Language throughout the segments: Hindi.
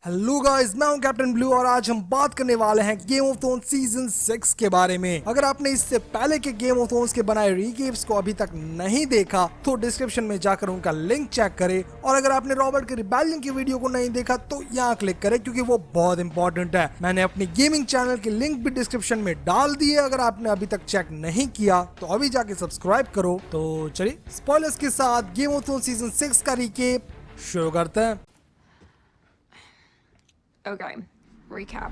हेलो गाइस, मैं हूं कैप्टन ब्लू और आज हम बात करने वाले हैं गेम ऑफ थ्रोन्स सीजन 6 के बारे में। अगर आपने इससे पहले के गेम ऑफ थ्रोन्स के बनाए रीकेप्स को अभी तक नहीं देखा तो डिस्क्रिप्शन में जाकर उनका लिंक चेक करें, और अगर आपने रॉबर्ट के रिबेलियन की वीडियो को नहीं देखा तो यहाँ क्लिक करें क्योंकि वो बहुत इंपॉर्टेंट है। मैंने अपनी गेमिंग चैनल की लिंक भी डिस्क्रिप्शन में डाल दी है, अगर आपने अभी तक चेक नहीं किया तो अभी जाके सब्सक्राइब करो। तो चलिए स्पॉयलर्स के साथ गेम ऑफ थ्रोन्स सीजन 6 का रीकेप शुरू करते हैं। Okay, recap.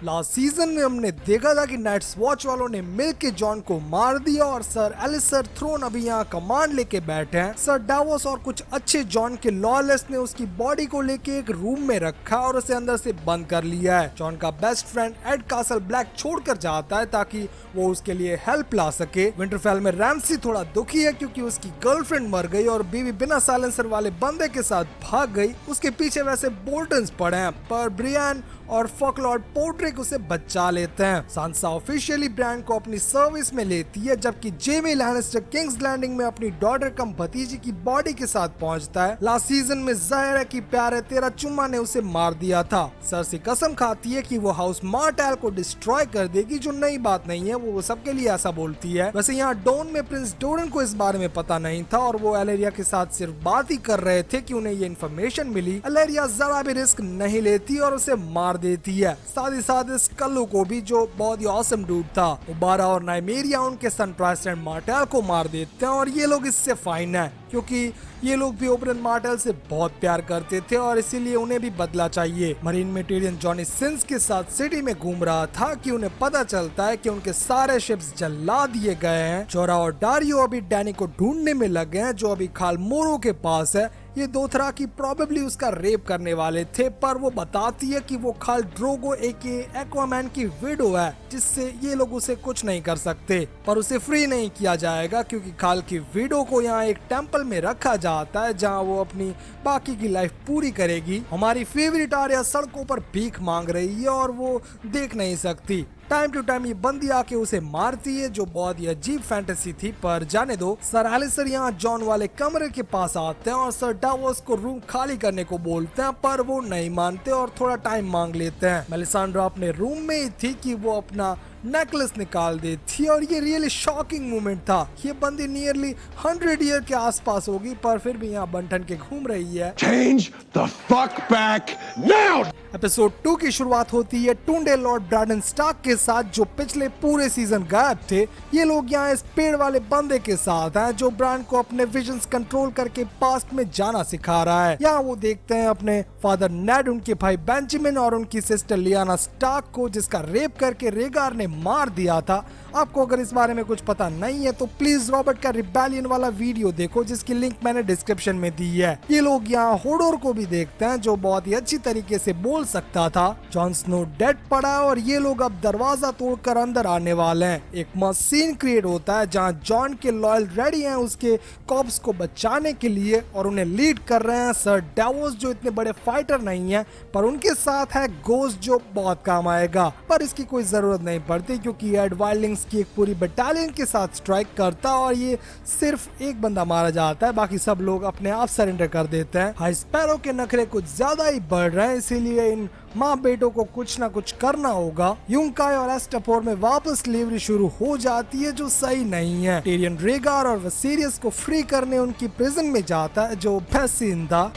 लास्ट सीजन में हमने देखा था कि नाइट्स वॉच वालों ने मिलकर जॉन को मार दिया और सर एलिसर थ्रोन अभी यहाँ कमांड लेके बैठे हैं। सर डावोस और कुछ अच्छे जॉन के लॉयलिस्ट ने उसकी बॉडी को लेके एक रूम में रखा और उसे अंदर से बंद कर लिया है। जॉन का best friend Edd Castle Black छोड़कर जाता है ताकि वो उसके लिए हेल्प ला सके। विंटरफेल में रैम्सी थोड़ा दुखी है क्योंकि उसकी गर्लफ्रेंड मर गई और बीवी बिना साइलेंसर वाले बंदे के साथ भाग गई। उसके पीछे वैसे बोल्टन्स पड़े हैं पर ब्रियन और फॉकलॉर्ड पोर्ट्रिक उसे बचा लेते हैं। सांसा ऑफिशियली ब्रांड को अपनी सर्विस में लेती है, जबकि जेमी लैनिस्टर किंग्स लैंडिंग में अपनी डॉटर कम भतीजी की बॉडी के साथ पहुंचता है। लास्ट सीजन में जाहिर है कि प्यारे तेरा चुम्मा ने उसे मार दिया था। सरसी कसम खाती है कि वो हाउस मार्टेल को डिस्ट्रॉय कर देगी, जो नई बात नहीं है, वो सबके लिए ऐसा बोलती है। वैसे यहाँ डॉन में प्रिंस डोरन को इस बारे में पता नहीं था और वो एलेरिया के साथ सिर्फ बात ही कर रहे थे कि उन्हें ये इन्फॉर्मेशन मिली। एलेरिया जरा भी रिस्क नहीं लेती और उसे मार देती है। साथ ही साथ इस कल्लू को भी, जो बहुत ही ऑसम डूड था। उबारा और नाइमेरिया उनके सन ट्राइस्टेंट मार्टेल को मार देते हैं और ये लोग इससे फाइन है क्योंकि ये लोग भी ओबरन मार्टेल से बहुत प्यार करते थे और इसीलिए उन्हें भी बदला चाहिए। मरीन में टिरियन जॉनी सिंस के साथ सिटी में घूम रहा था कि उन्हें पता चलता है कि उनके सारे शिप्स जला दिए गए हैं। जोरा और डारियो अभी डैनी को ढूंढने में लगे हैं जो अभी खाल मोरो के पास है। ये दोथरा की प्रोबेबली उसका रेप करने वाले थे, पर वो बताती है कि वो खाल ड्रोगो एके एक्वामैन की विडो है, जिससे ये लोग उसे कुछ नहीं कर सकते। पर उसे फ्री नहीं किया जाएगा क्योंकि खाल की विडो को यहाँ एक टेंपल में रखा जाता है जहाँ वो अपनी बाकी की लाइफ पूरी करेगी। हमारी फेवरेट आर्या सड़कों पर भीख मांग रही है और वो देख नहीं सकती। टाइम टू टाइम ये बंदी आके उसे मारती है, जो बहुत ही अजीब फैंटेसी थी, पर जाने दो। सर एलिसर यहाँ जॉन वाले कमरे के पास आते हैं और सर डावोस को रूम खाली करने को बोलते हैं, पर वो नहीं मानते और थोड़ा टाइम मांग लेते हैं। मेलिसांड्रा अपने रूम में ही थी कि वो अपना नेकलेस निकाल देती और ये रियली शॉकिंग मोमेंट था। ये बंदी नियरली 100 ईयर के आसपास होगी पर फिर भी यहाँ बंठन के घूम रही है। Change the fuck back now! Episode 2 की शुरुआत होती है टूंडे लॉर्ड ब्रैडन स्टार्क के साथ, जो पिछले पूरे सीजन गायब थे। ये लोग यहाँ इस पेड़ वाले बंदे के साथ हैं जो ब्रांड को अपने विजन्स कंट्रोल करके पास्ट में जाना सिखा रहा है। यहाँ वो देखते हैं अपने फादर नेड, उनके भाई बेंजामिन और उनकी सिस्टर लियाना स्टार्क को, जिसका रेप करके रेगार ने मार दिया था। आपको अगर इस बारे में कुछ पता नहीं है तो प्लीज रॉबर्ट का रिबेलियन वाला वीडियो देखो, जिसकी लिंक मैंने डिस्क्रिप्शन में दी है। ये लोग यहाँ होडोर को भी देखते हैं जो बहुत ही अच्छी तरीके से बोल सकता था। जॉन स्नो डेड पड़ा है और ये लोग अब दरवाजा तोड़कर अंदर आने वाले हैं। एक मस्त सीन क्रिएट होता है जहाँ जॉन के लॉयल रेडी हैं उसके कॉप्स को बचाने के लिए और उन्हें लीड कर रहे हैं सर डावोस, जो इतने बड़े फाइटर नहीं है, पर उनके साथ है गोस्ट जो बहुत काम आएगा। पर इसकी कोई जरूरत नहीं पड़ती क्योंकि एड वाइल्डिंग्स की एक पूरी बटालियन के साथ स्ट्राइक करता और ये सिर्फ एक बंदा मारा जाता है, बाकी सब लोग अपने आप सरेंडर कर देते हैं। हाई स्पैरो के नखरे कुछ ज्यादा ही बढ़ रहे हैं, इसीलिए इन माँ बेटों को कुछ ना कुछ करना होगा। यूंकाई और एस्टापोर में वापस डिलीवरी शुरू हो जाती है जो सही नहीं है। टिरियन रेगार और वसीरियस को फ्री करने उनकी प्रिजन में जाता है, जो बेस्ट सीन था।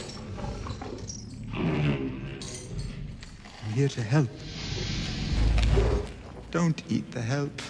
I'm here to help. Don't eat the help.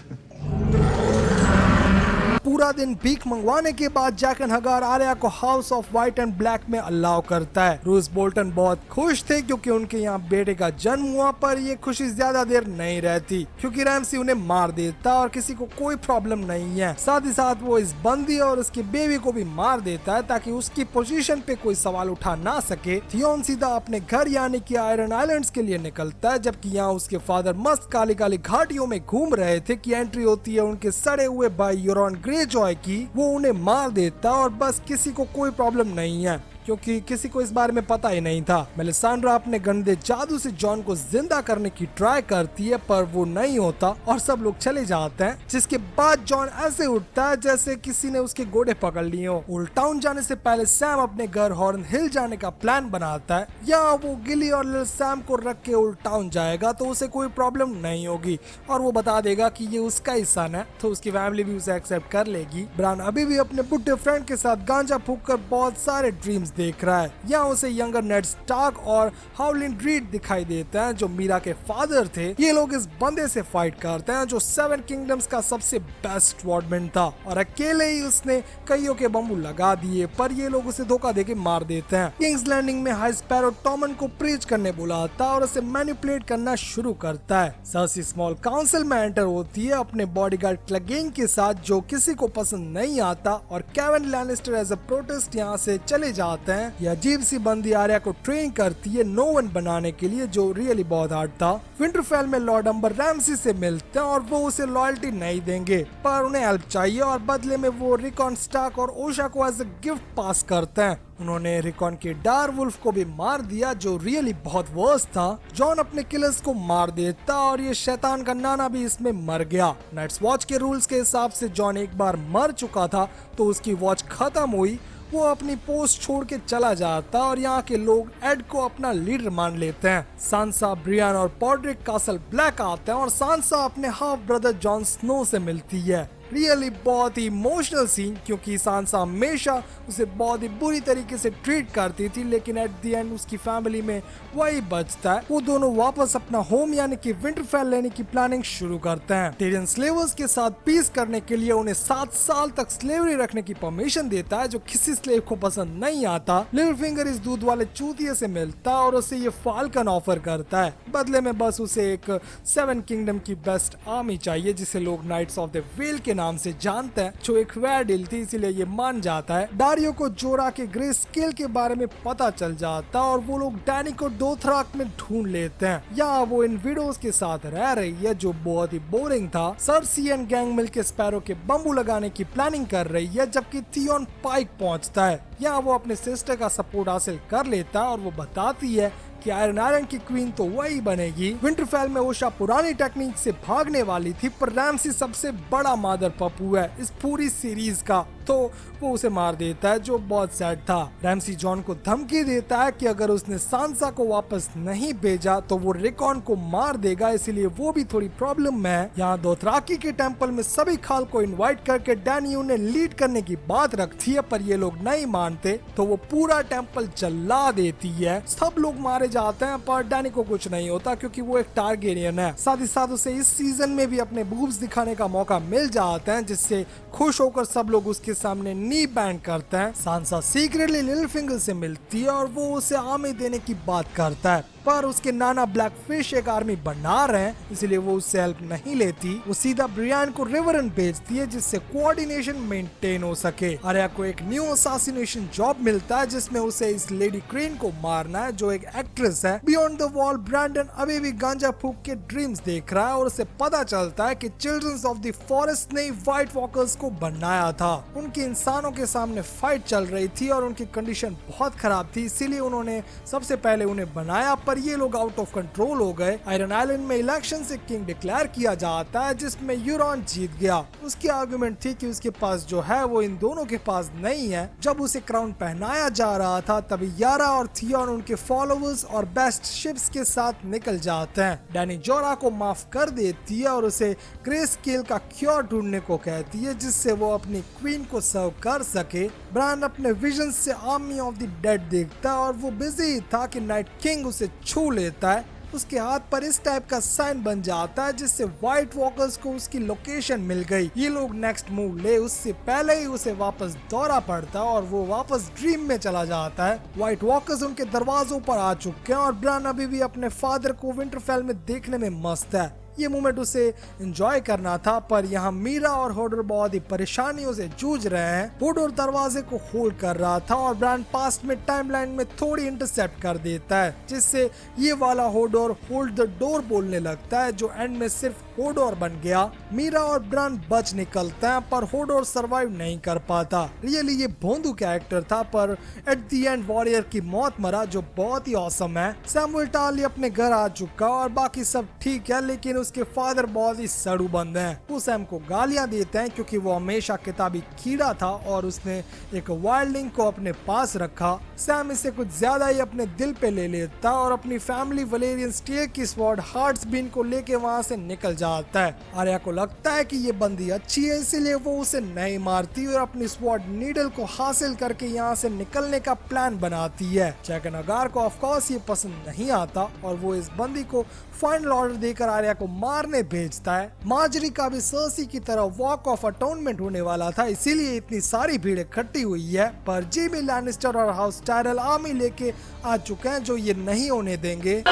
पूरा दिन भीख मंगवाने के बाद जैकन हगार आर्या को house of white and black में अलाउ करता है। रूस बोल्टन बहुत खुश थे क्योंकि उनके यहाँ बेटे का जन्म हुआ, पर ये खुशी ज्यादा देर नहीं रहती क्योंकि रैमसी उन्हें मार देता और किसी को कोई प्रॉब्लम नहीं है। साथ ही साथ वो इस बंदी और उसके बेबी को भी मार देता है ताकि उसकी पोजीशन पे कोई सवाल उठा ना सके। थियोन सीधा अपने घर यानी कि आयरन आइलैंड्स के लिए निकलता है, जबकि यहाँ उसके फादर मस्त काली काली घाटियों में घूम रहे थे कि एंट्री होती है उनके सड़े हुए भाई यूरोन ग्रेजॉय की। वो उन्हें मार देता और बस किसी को कोई प्रॉब्लम नहीं है। क्योंकि किसी को इस बारे में पता ही नहीं था। मेलिसांड्रा अपने गंदे जादू से जॉन को जिंदा करने की ट्राई करती है पर वो नहीं होता और सब लोग चले जाते हैं, जिसके बाद जॉन ऐसे उठता है जैसे किसी ने उसके गोड़े पकड़ लिए हो। ओल्ड टाउन जाने से पहले सैम अपने घर हॉर्न हिल जाने का प्लान बनाता है। यहाँ वो गिली और लिल सैम को रख के ओल्ड टाउन जाएगा तो उसे कोई प्रॉब्लम नहीं होगी और वो बता देगा कि ये उसका ही सन है, तो उसकी फैमिली भी उसे एक्सेप्ट कर लेगी। ब्रान अभी भी अपने बुढ़े फ्रेंड के साथ गांजा फूंककर बहुत सारे ड्रीम्स देख रहा है। यहाँ उसे यंगर नेड स्टार्क और हाउलिन रीड दिखाई देते हैं जो मीरा के फादर थे। ये लोग इस बंदे से फाइट करते हैं जो 7 किंगडम्स का सबसे बेस्ट स्वॉर्डमैन था और अकेले ही उसने कईयों के बम्बू लगा दिए, पर ये लोग उसे धोखा देके मार देते हैं। किंग्स लैंडिंग में हाई स्पैरो टॉमन को प्रीच करने बुलाता और उसे मैनिपुलेट करना शुरू करता है। सर्सी स्मॉल काउंसिल में एंटर होती है अपने बॉडीगार्ड क्लेगेन के साथ जो किसी को पसंद नहीं आता और Kevan Lannister as a protest यहाँ से चले जाते हैं। यह अजीब सी बंदी आर्या को ट्रेन करती है नो वन बनाने के लिए जो रियली बहुत हार्ड था। विंटरफेल में लॉर्ड अम्बर रैमसी से मिलते हैं और वो उसे लॉयल्टी नहीं देंगे पर उन्हें हेल्प चाहिए और बदले में वो रिकॉन स्टार्क और ओशा को एज अ गिफ्ट पास करते हैं। उन्होंने रिकॉन के डार्वुल्फ को भी मार दिया जो रियली बहुत वर्स्ट था। जॉन अपने किलर्स को मार देता और ये शैतान का नाना भी इसमें मर गया। नाइट्स वॉच के रूल्स के हिसाब से जॉन एक बार मर चुका था तो उसकी वॉच खत्म हुई। वो अपनी पोस्ट छोड़ के चला जाता और यहाँ के लोग एड को अपना लीडर मान लेते हैं। सांसा, ब्रियान और पॉड्रिक कासल ब्लैक आते हैं और सांसा अपने हाफ ब्रदर जॉन स्नो से मिलती है। रियली बहुत ही इमोशनल सीन क्योंकि सांसा हमेशा उसे बहुत ही बुरी तरीके से ट्रीट करती थी लेकिन एट द एंड उसकी फैमिली में वही बचता है। वो दोनों वापस अपना होम यानी कि विंटरफेल लेने की प्लानिंग शुरू करते हैं। टिरियन स्लेवर्स के साथ पीस करने के लिए उन्हें 7 साल तक स्लेवरी रखने की परमिशन देता है जो किसी स्लेव को पसंद नहीं आता। लिटिल फिंगर इस दूध वाले चूतिये से मिलता है और उसे ये फाल्कन ऑफर करता है। बदले में बस उसे एक 7 किंगडम की बेस्ट आर्मी चाहिए जिसे लोग नाइट्स ऑफ द वेल के नाम से जानते हैं, जो एक फेयर डील थी इसीलिए ये मान जाता है। डारियो को जोरा के ग्रे स्केल के बारे में पता चल जाता और वो लोग डैनी को दोथराक में ढूंढ लेते हैं। यहाँ वो इन विडोज के साथ रह रही है जो बहुत ही बोरिंग था। सर्सी एंड गैंग मिलके स्पैरो के बम्बू लगाने की प्लानिंग कर रही है जबकि थियोन पाइक पहुंचता है। यहाँ वो अपने सिस्टर का सपोर्ट हासिल कर लेता है और वो बताती है कि आयरन आयरन की क्वीन तो वही बनेगी। विंटरफेल में ओशा पुरानी टेक्निक से भागने वाली थी पर रैमसी सबसे बड़ा मादर पप्पू है इस पूरी सीरीज का, तो वो उसे मार देता है जो बहुत सैड था। रैमसी जॉन को धमकी देता है कि अगर उसने सांसा को वापस नहीं भेजा तो वो रिकॉन को मार देगा, इसीलिए वो भी थोड़ी प्रॉब्लम में है। यहाँ दोथराकी के टेंपल में सभी खाल को इनवाइट करके डैनी उन्हें लीड करने की बात रखती है पर ये लोग नहीं मानते तो वो पूरा टेंपल जला देती है। सब लोग मारे जाते हैं पर डैनी को कुछ नहीं होता क्योंकि वो एक टारगेरियन है। साथ ही साथ उसे इस सीजन में भी अपने बूब्स दिखाने का मौका मिल जाता है जिससे खुश होकर सब लोग उसके सामने नी बैंड करते हैं। सांसा सीक्रेटली लिटिल फिंगर से मिलती है और वो उसे आर्मी देने की बात करता है पर उसके नाना ब्लैक फिश एक आर्मी बना रहे हैं इसलिए वो उससे हेल्प नहीं लेती। वो सीधा ब्रियान को रिवरन भेजती है जिससे कोऑर्डिनेशन मेंटेन हो सके। आर्या को एक न्यू असासिनेशन जॉब मिलता है जिसमें उसे इस लेडी क्रेन को मारना है जो एक एक्ट्रेस है। बियॉन्ड द वॉल ब्रैंडन अभी भी गांजा फूक के ड्रीम्स देख रहा है और उसे पता चलता है कि चिल्ड्रंस ऑफ द फॉरेस्ट ने व्हाइट वॉकर्स को बनाया था। उनकी इंसानों के सामने फाइट चल रही थी और उनकी कंडीशन बहुत खराब थी इसीलिए उन्होंने सबसे पहले उन्हें बनाया पर ये लोग आउट ऑफ कंट्रोल हो गए। आयरन आइलैंड में इलेक्शन से किंग डिक्लेयर किया जाता है जिसमें यूरॉन जीत गया। उसकी आर्गुमेंट थी कि उसके पास जो है वो इन दोनों के पास नहीं है। जब उसे क्राउन पहनाया जा रहा था तभी यारा और थियोन उनके फॉलोअर्स और बेस्ट शिप्स के साथ निकल जाते हैं। डैनी जोरा को माफ कर देती है और उसे ग्रे स्केल का क्योर ढूंढने को कहती है जिससे वो अपनी क्वीन को सर्व कर सके। ब्रांड अपने विजन से आर्मी ऑफ द डेड देखता है और वो बिजी था कि नाइट किंग उसे छू लेता है। उसके हाथ पर इस टाइप का साइन बन जाता है जिससे व्हाइट वॉकर्स को उसकी लोकेशन मिल गई। ये लोग नेक्स्ट मूव ले उससे पहले ही उसे वापस दौरा पड़ता है और वो वापस ड्रीम में चला जाता है। व्हाइट वॉकर्स उनके दरवाजों पर आ चुके हैं और ब्रान अभी भी अपने फादर को विंटरफेल में देखने में मस्त है। ये मोमेंट उसे एंजॉय करना था, पर यहाँ मीरा और होडोर बहुत ही परेशानियों से जूझ रहे हैं। होडोर दरवाजे को होल्ड कर रहा था और ब्रांड पास्ट में टाइमलाइन में थोड़ी इंटरसेप्ट कर देता है, जिससे ये वाला होडोर होल्ड द डोर बोलने लगता है, जो एंड में सिर्फ होडोर बन गया। मीरा और ब्रांड बच निकलते हैं, पर होडोर सरवाइव नहीं कर पाता। रियली ये भोंदू कैरेक्टर था, पर एट द एंड वॉरियर की मौत मरा, जो बहुत ही ऑसम है। सैमुअल टार्ली अपने घर आ चुका और बाकी सब ठीक है, लेकिन उसके फादर बहुत ही सड़ू बंद हैं। वो सैम को गालियां देते हैं क्योंकि वो हमेशा किताबी कीड़ा था और उसने एक वाइल्डिंग को अपने पास रखा। सैम इसे कुछ ज्यादा ही अपने दिल पे ले लेता और अपनी फैमिली वलेरियन स्टील की स्वॉर्ड हार्ट्स बीन को लेके वहाँ से निकल जाता है। आर्या को लगता है कि ये बंदी अच्छी है, इसीलिए वो उसे नहीं मारती और अपनी स्वॉर्ड नीडल को हासिल करके यहाँ से निकलने का प्लान बनाती है। जैकन हगार को ऑफ कोर्स ये पसंद नहीं आता और वो इस बंदी को फाइनल ऑर्डर देकर आर्या को मारने भेजता है। मार्जरी का भी सर्सी की तरह वॉक ऑफ अटोनमेंट होने वाला था, इसीलिए इतनी सारी भीड़ इकट्ठी हुई है, पर जेमी लैनिस्टर और हाउस टायरल आर्मी लेके आ चुके हैं जो ये नहीं होने देंगे।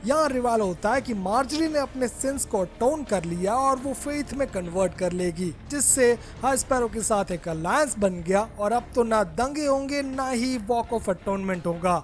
यहाँ रिवाल होता है कि मार्जरी ने अपने सिंस को अटोन कर लिया और वो फेथ में कन्वर्ट कर लेगी, जिससे हाई स्पैरो के साथ एक अलायंस बन गया और अब तो ना दंगे होंगे ना ही वॉक ऑफ अटोनमेंट होगा।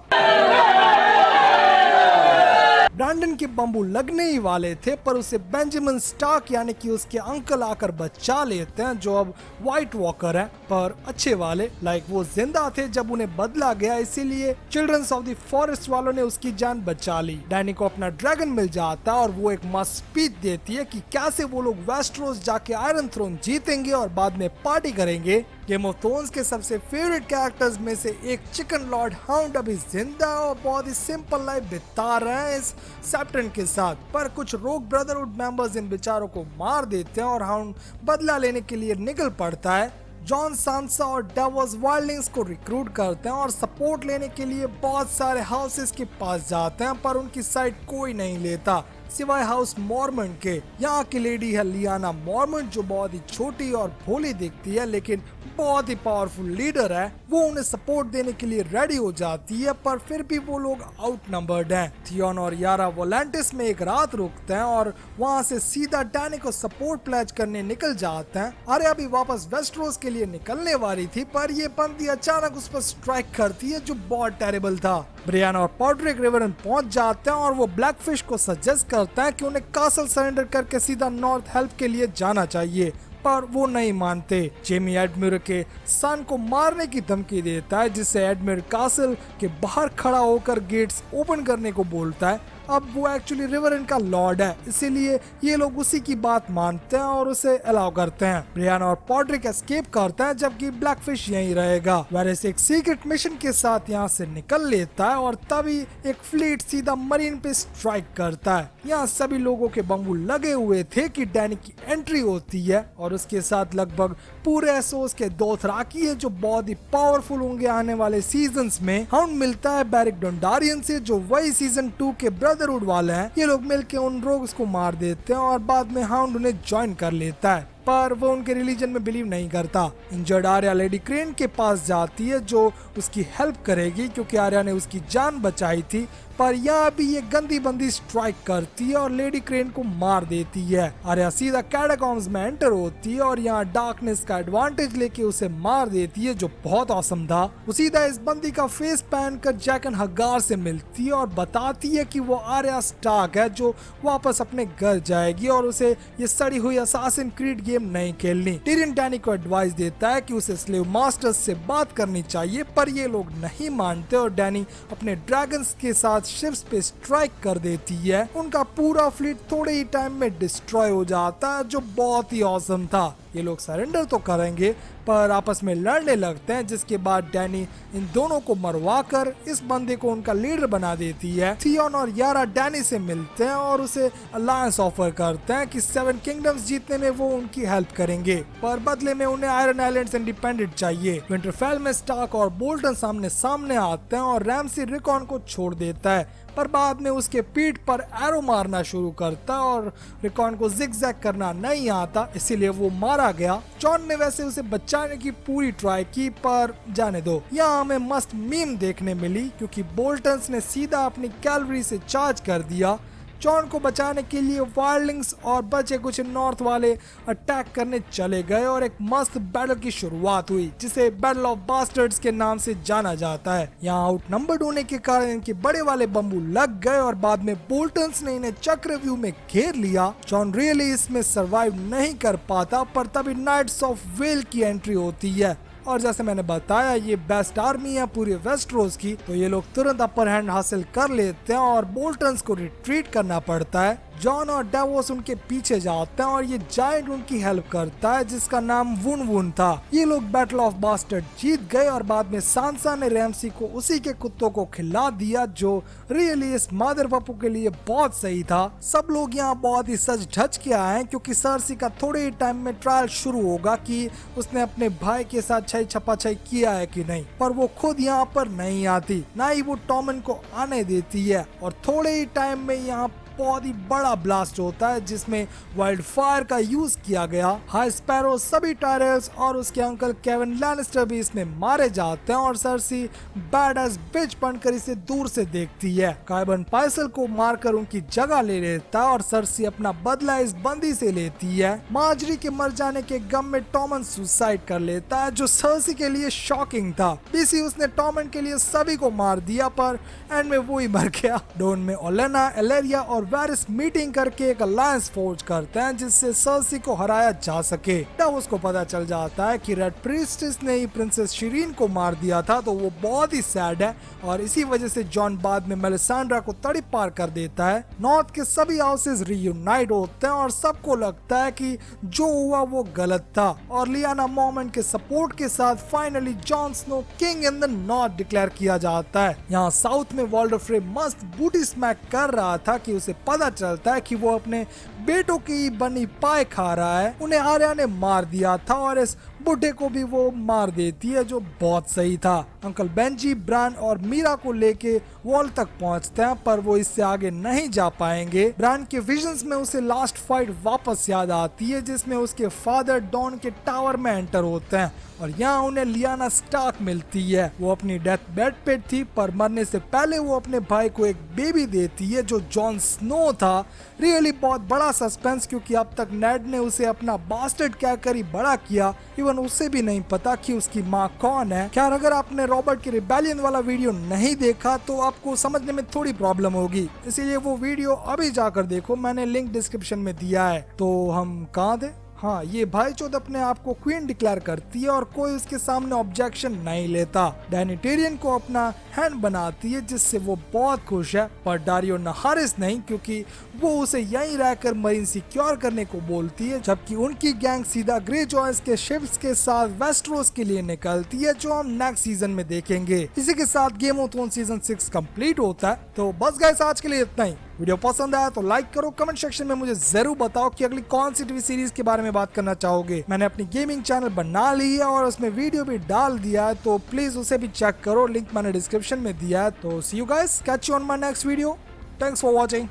ब्रैंडन के बम्बू लगने ही वाले थे, पर उसे बेंजामिन स्टार्क यानी कि उसके अंकल आकर बचा लेते हैं, जो अब व्हाइट वॉकर है, पर अच्छे वाले। लाइक वो जिंदा थे जब उन्हें बदला गया, इसीलिए चिल्ड्रंस ऑफ द फॉरेस्ट वालों ने उसकी जान बचा ली। डैनी को अपना ड्रैगन मिल जाता और वो एक मस्त स्पीच देती है कि कैसे वो लोग वेस्टरोस जाके आयरन थ्रोन जीतेंगे और बाद में पार्टी करेंगे। गेम ऑफ थ्रोन्स के सबसे फेवरेट कैरेक्टर्स में से एक चिकन लॉर्ड हाउंड अभी जिंदा और बहुत ही सिंपल लाइफ बिता रहे हैं इस सेप्टन के साथ, पर कुछ रोग ब्रदरहुड मेंबर्स इन बेचारों को मार देते हैं और हाउंड बदला लेने के लिए निकल पड़ता है। जॉन सांसा और डेवोस वाइल्डिंग्स को रिक्रूट करते हैं और सपोर्ट लेने के लिए बहुत सारे हाउसेस के पास जाते हैं, पर उनकी साइड कोई नहीं लेता सिवाय हाउस मॉर्मन के। यहाँ की लेडी है लियाना मॉर्मन, जो बहुत ही छोटी और भोली दिखती है लेकिन बहुत ही पावरफुल लीडर है। वो उन्हें सपोर्ट देने के लिए रेडी हो जाती है, पर फिर भी वो लोग आउटनंबर्ड हैं। थियॉन और यारा वोलेंटिस में एक रात रुकते हैं और वहाँ से सीधा डैनी को सपोर्ट प्लेज करने निकल जाते हैं। आर्या भी वापस वेस्टरोस के लिए निकलने वाली थी, पर ये बंदी अचानक उस पर स्ट्राइक करती है, जो बहुत टेरेबल था। ब्रियाना और पॉड्रिक रिवरन पहुंच जाते हैं और वो ब्लैकफिश को सजेस्ट करता है कि उन्हें कासल सरेंडर करके सीधा नॉर्थ हेल्प के लिए जाना चाहिए, पर वो नहीं मानते। जेमी एडमिरल के सन को मारने की धमकी देता है, जिससे एडमिरल कासल के बाहर खड़ा होकर गेट्स ओपन करने को बोलता है। अब वो एक्चुअली रिवरन का लॉर्ड है, इसीलिए ये लोग उसी की बात मानते हैं और उसे अलाउ करते हैं। ब्रियाना और पॉड्रिक एस्केप करते हैं, जबकि ब्लैकफिश यहीं रहेगा। वेरेस एक सीक्रेट मिशन के साथ यहाँ से निकल लेता है और तभी एक फ्लीट सीधा मरीन पे स्ट्राइक करता है। यहाँ सभी लोगों के बम्बू लगे हुए थे कि डैनी की एंट्री होती है और उसके साथ लगभग पूरे एसोस के दोथराकी है, जो बहुत ही पावरफुल होंगे आने वाले सीजन्स में। हाउंड मिलता है बैरिक डोंडारियन से, जो वही सीजन 2 के ब्रदरहुड वाले हैं। ये लोग मिलके उन रोग्स को मार देते हैं और बाद में हाउंड उन्हें ज्वाइन कर लेता है, पर वो उनके रिलीजन में बिलीव नहीं करता। इंजर्ड आर्या लेडी क्रेन के पास जाती है, जो उसकी हेल्प करेगी क्योंकि आर्या ने उसकी जान बचाई थी, पर यहाँ भी ये गंदी बंदी स्ट्राइक करती है और लेडी क्रेन को मार देती है। आर्या सीधा कैटाकॉम्स में एंटर होती है और यहाँ डार्कनेस का एडवांटेज लेके उसे मार देती है, जो बहुत औसम था। वो सीधा इस बंदी का फेस पहन कर जैकन हगार से मिलती है और बताती है कि वो आर्या स्टार्क है, जो वापस अपने घर जाएगी और उसे ये सड़ी हुई असासिन क्रीड गेम नहीं खेलनी। टिरियन डैनी को एडवाइस देता है कि उसे स्लेव मास्टर्स से बात करनी चाहिए, पर ये लोग नहीं मानते और डैनी अपने ड्रैगन्स के साथ शिप्स पे स्ट्राइक कर देती है। उनका पूरा फ्लीट थोड़े ही टाइम में डिस्ट्रॉय हो जाता है, जो बहुत ही ऑसम था। ये लोग सरेंडर तो करेंगे, पर आपस में लड़ने लगते हैं, जिसके बाद डैनी इन दोनों को मरवाकर इस बंदे को उनका लीडर बना देती है। थियॉन और यारा डैनी से मिलते हैं और उसे अलायंस ऑफर करते हैं कि 7 किंगडम्स जीतने में वो उनकी हेल्प करेंगे, पर बदले में उन्हें आयरन आइलैंड्स इंडिपेंडेंट चाहिए। विंटरफेल में स्टार्क और बोल्टन सामने सामने आते हैं और रैमसी रिकॉन को छोड़ देता है, पर बाद में उसके पीठ पर एरो मारना शुरू करता और रिकॉन को जिगजैग करना नहीं आता, इसीलिए वो मारा गया। जॉन ने वैसे उसे बचाने की पूरी ट्राई की, पर जाने दो। यहाँ हमें मस्त मीम देखने मिली क्योंकि बोल्टन्स ने सीधा अपनी कैलवरी से चार्ज कर दिया। जॉन को बचाने के लिए वाइल्डलिंग्स और बचे कुछ नॉर्थ वाले अटैक करने चले गए और एक मस्त बैटल की शुरुआत हुई जिसे बैटल ऑफ बास्टर्ड्स के नाम से जाना जाता है। यहाँ आउटनंबर्ड होने के कारण इनके बड़े वाले बम्बू लग गए और बाद में बोल्टन्स ने इन्हें चक्रव्यूह में घेर लिया। जॉन रियली इसमें सरवाइव नहीं कर पाता, पर तभी नाइट्स ऑफ वेल की एंट्री होती है और जैसे मैंने बताया ये बेस्ट आर्मी है पूरे वेस्टरोस की, तो ये लोग तुरंत अपर हैंड हासिल कर लेते हैं और बोल्टन्स को रिट्रीट करना पड़ता है। जॉन और डेवोस उनके पीछे जाते हैं और ये जायंट उनकी हेल्प करता है जिसका नाम वुन वुन था। ये लोग बैटल ऑफ बास्टर्ड जीत गए और बाद में सांसा ने रैमसी को उसी के कुत्तों को खिला दिया जो रियली इस मादर पप्पू के लिए बहुत सही था। सब लोग यहाँ बहुत ही सज धज के आए हैं क्योंकि सर्सी का थोड़े ही टाइम में ट्रायल शुरू होगा कि उसने अपने भाई के साथ छई छपाछई किया है कि नहीं, पर वो खुद यहाँ पर नहीं आती, ना ही वो टॉमन को आने देती है और थोड़े ही टाइम में यहाँ बहुत ही बड़ा ब्लास्ट होता है जिसमें वाइल्ड फायर का यूज किया गया। हाई स्पैरो, सभी टायरल्स और उसके अंकल केविन लैनिस्टर भी इसमें मारे जाते हैं और सर्सी बैड एज बिच बनकर इसे दूर से देखती है। काइबन पाइसल को मारकर उनकी जगह ले लेता है और सर्सी अपना बदला इस बंदी से लेती है। मार्जरी के मर जाने के गम में टॉमन सुसाइड कर लेता है जो सर्सी के लिए शॉकिंग था। बीसी उसने टॉमन के लिए सभी को मार दिया पर एंड में वो ही मर गया। डोन में ओलेना, एलेरिया और वारिस मीटिंग करके एक अलायंस फोर्ज करते हैं जिससे सर्सी को हराया जा सके। तब उसको पता चल जाता है कि रेड प्रीस्टेस ने ही प्रिंसेस शिरीन को मार दिया था, तो वो बहुत ही सैड है और इसी वजह से जॉन बाद में मेलिसांड्रा को तड़प पार कर देता है। नॉर्थ के सभी हाउसेस रीयूनाइट होते हैं और सबको लगता है कि जो हुआ वो गलत था और लियाना मॉर्मॉन्ट के सपोर्ट के साथ finally Jon Snow king in the north declare किया जाता है। यहाँ साउथ में वॉल्डर फ्रे मस्त बूटी स्मैक कर रहा था कि उसे पता चलता है कि वो अपने बेटों की बनी पाए खा रहा है। उन्हें आर्या ने मार दिया था और इस बुढ़े को भी वो मार देती है जो बहुत सही था। अंकल बेंजी ब्रांड और मीरा को लेके वॉल तक पहुंचते हैं पर वो इससे आगे नहीं जा पाएंगे। ब्रांड के विजन्स में उसे लास्ट फाइट वापस याद आती है जिसमें उसके फादर डॉन के टावर में एंटर होते हैं और यहाँ उन्हें लियाना स्टार्क मिलती है। वो अपनी डेथ बेड पे थी पर मरने से पहले वो अपने भाई को एक बेबी देती है जो जॉन स्नो था। रियली बहुत बड़ा सस्पेंस क्योंकि अब तक नेड ने उसे अपना बास्टर्ड कहकर ही बड़ा किया, इवन उसे भी नहीं पता कि उसकी माँ कौन है। खैर अगर आपने रॉबर्ट के रिबेलियन वाला वीडियो नहीं देखा तो आपको समझने में थोड़ी प्रॉब्लम होगी, इसीलिए वो वीडियो अभी जाकर देखो, मैंने लिंक डिस्क्रिप्शन में दिया है। तो हम कहाँ थे? हाँ, ये भाईचोद अपने आप को क्वीन डिक्लेयर करती है और कोई उसके सामने ऑब्जेक्शन नहीं लेता। डैनी टिरियन को अपना हैंड बनाती है जिससे वो बहुत खुश है, पर डारियो नहारिस नहीं क्योंकि वो उसे यहीं रहकर मरीन सिक्योर करने को बोलती है, जबकि उनकी गैंग सीधा ग्रे जॉयस के शिप्स के साथ वेस्टरोस के लिए निकलती है जो हम नेक्स्ट सीजन में देखेंगे। इसी के साथ game of thrones season 6 complete होता है। तो बस गाइस आज के लिए इतना ही। वीडियो पसंद आया तो लाइक करो, कमेंट सेक्शन में मुझे जरूर बताओ कि अगली कौन सी टीवी सीरीज के बारे में बात करना चाहोगे। मैंने अपनी गेमिंग चैनल बना ली है और उसमें वीडियो भी डाल दिया है, तो प्लीज उसे भी चेक करो, लिंक मैंने डिस्क्रिप्शन में दिया है। तो see you guys, catch you on my next video. Thanks for watching.